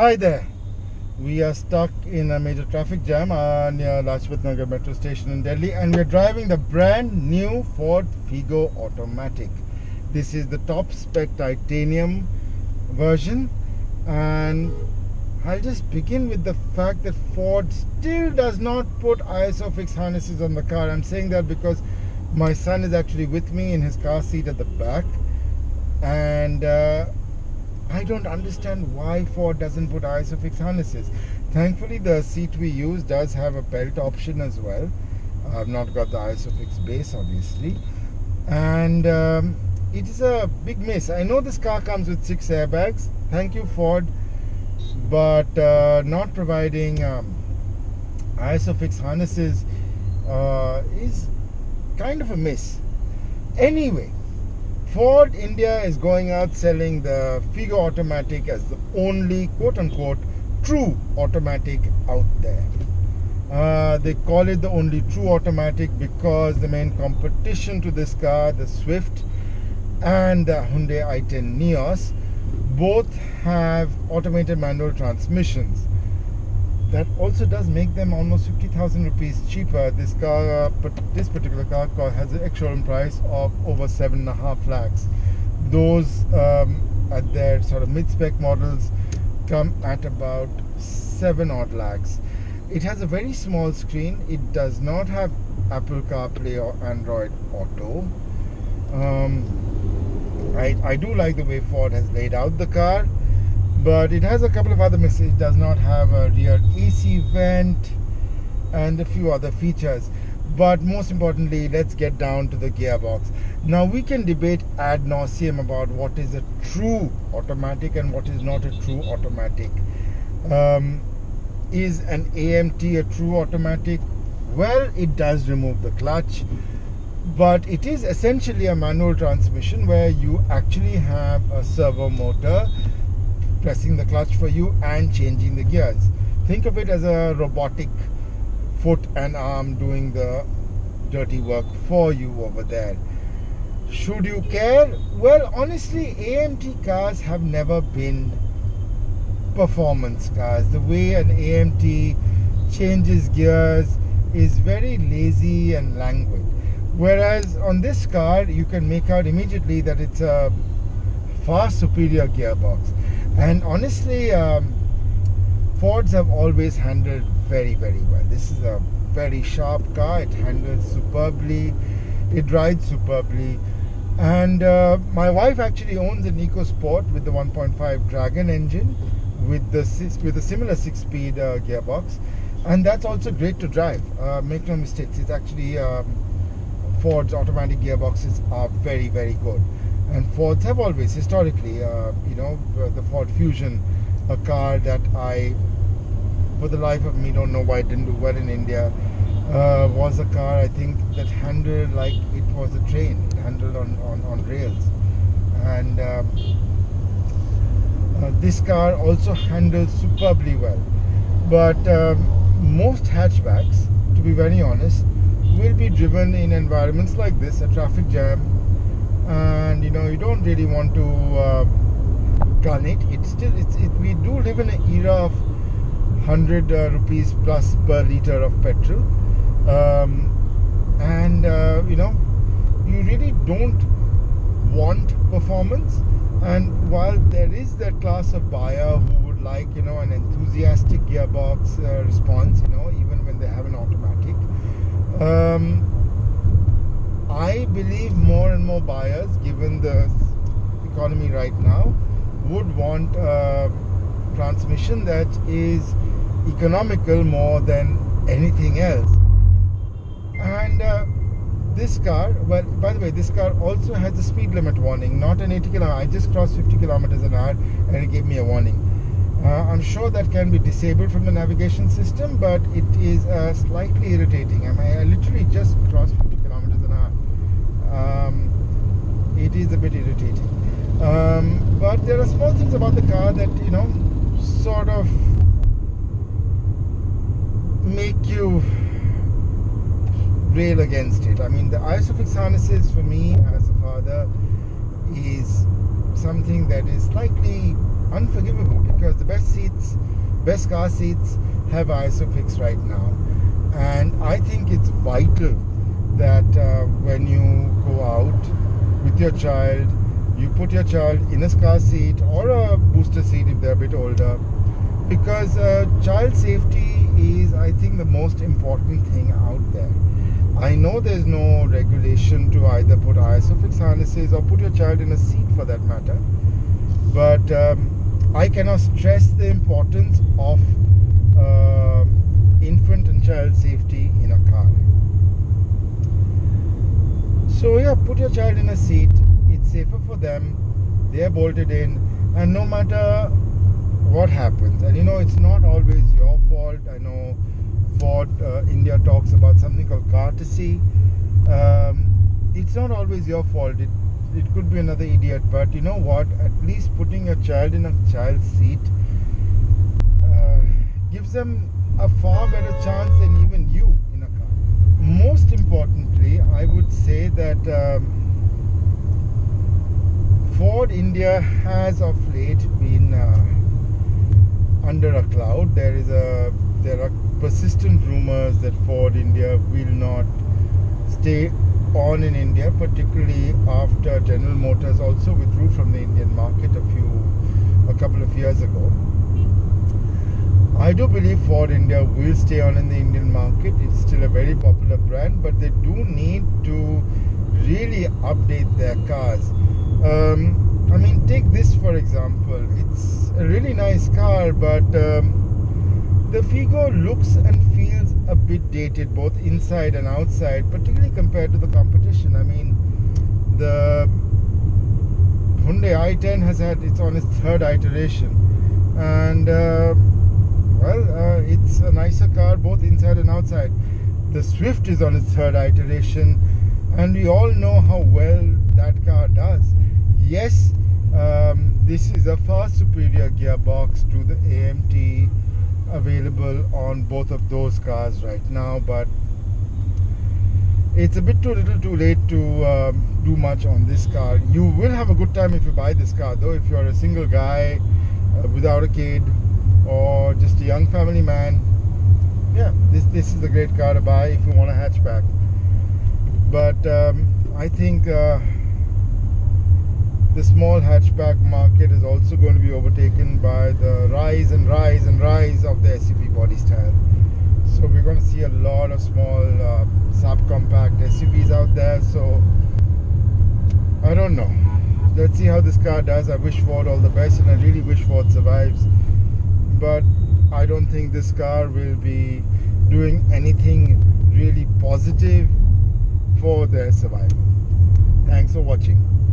Hi there. We are stuck in a major traffic jam near Lajpat Nagar metro station in Delhi, and we're driving the brand new Ford Figo Automatic. This is the top spec titanium version, and I'll just begin with the fact that Ford still does not put ISOFIX harnesses on the car. I'm saying that because my son is actually with me in his car seat at the back, and I don't understand why Ford doesn't put ISOFIX harnesses. Thankfully, the seat we use does have a belt option as well. I've not got the ISOFIX base, obviously. And it is a big miss. I know this car comes with 6 airbags. Thank you, Ford. But not providing ISOFIX harnesses is kind of a miss. Anyway, Ford India is going out selling the Figo Automatic as the only quote-unquote true automatic out there. They call it the only true automatic because the main competition to this car, the Swift and the Hyundai i10 Neos, both have automated manual transmissions. That also does make them almost 50,000 rupees cheaper. This car, this particular car has an ex-showroom price of over 7.5 lakhs. Those at their sort of mid-spec models come at about 7 odd lakhs. It has a very small screen. It does not have Apple CarPlay or Android Auto. I do like the way Ford has laid out the car, but it has a couple of other misses. It does not have a rear AC vent and a few other features. But most importantly, let's get down to the gearbox. Now, we can debate ad nauseum about what is a true automatic and what is not a true automatic. Is an AMT a true automatic? Well, it does remove the clutch, but it is essentially a manual transmission where you actually have a servo motor pressing the clutch for you and changing the gears. Think of it as a robotic foot and arm doing the dirty work for you over there. Should you care? Well, honestly, AMT cars have never been performance cars. The way an AMT changes gears is very lazy and languid. Whereas on this car, you can make out immediately that it's a far superior gearbox. And honestly, Fords have always handled very, very well. This is a very sharp car. It handles superbly. It rides superbly. And my wife actually owns an EcoSport with the 1.5 Dragon engine with a similar 6-speed gearbox. And that's also great to drive. Make no mistakes. It's actually Ford's automatic gearboxes are very, very good. And Fords have always, historically, the Ford Fusion, a car that I, for the life of me, don't know why it didn't do well in India, was a car, I think, that handled like it was a train. It handled on rails. And this car also handles superbly well. But most hatchbacks, to be very honest, will be driven in environments like this, a traffic jam, and you don't really want to gun it. We do live in an era of 100 rupees plus per liter of petrol, and you really don't want performance. And while there is that class of buyer who would like an enthusiastic gearbox response, even when they have an automatic, I believe more and more buyers, given the economy right now, would want a transmission that is economical more than anything else. And this car, well, by the way, this car also has a speed limit warning, not an 80 km. I just crossed 50 kilometers an hour and it gave me a warning. I'm sure that can be disabled from the navigation system, but it is slightly irritating. I literally just crossed 50 kilometers an hour. It is a bit irritating. But there are small things about the car that, sort of make you rail against it. I mean, the ISOFIX harnesses for me as a father is something that is slightly unforgivable, because the best car seats have ISOFIX right now. And I think it's vital that when you go out with your child, you put your child in a car seat or a booster seat if they're a bit older, because child safety is, I think, the most important thing out there. I know there's no regulation to either put ISOFIX harnesses or put your child in a seat for that matter, but I cannot stress the importance of infant and child safety in a car. So yeah, put your child in a seat. It's safer for them. They're bolted in, and no matter what happens, and it's not always your fault. I know Ford India talks about something called courtesy. It's not always your fault. It could be another idiot, but you know what? At least putting a child in a child seat gives them a far better chance than even you in a car. Most importantly, I would say that Ford India has of late been under a cloud. There are persistent rumors that Ford India will not stay on in India, particularly after General Motors also withdrew from the Indian market a couple of years ago. I do believe Ford India will stay on in the Indian market. It's still a very popular brand, but they do need to really update their cars. I mean, take this for example. It's a really nice car, but the Figo looks and feels a bit dated, both inside and outside, particularly compared to the competition. I mean, the Hyundai i10 it's on its third iteration, and it's a nicer car both inside and outside. The Swift is on its third iteration, and we all know how well that car does. Yes, this is a far superior gearbox to the AMT available on both of those cars right now, but it's a bit too little too late to do much on this car. You will have a good time if you buy this car though, if you're a single guy without a kid, or just a young family man. Yeah, this is a great car to buy if you want a hatchback. But I think the small hatchback market is also going to be overtaken by the rise and rise and rise of the SUV body style. So we're going to see a lot of small subcompact SUVs out there. So I don't know. Let's see how this car does. I wish Ford all the best, and I really wish Ford survives. But I don't think this car will be doing anything really positive for their survival. Thanks for watching.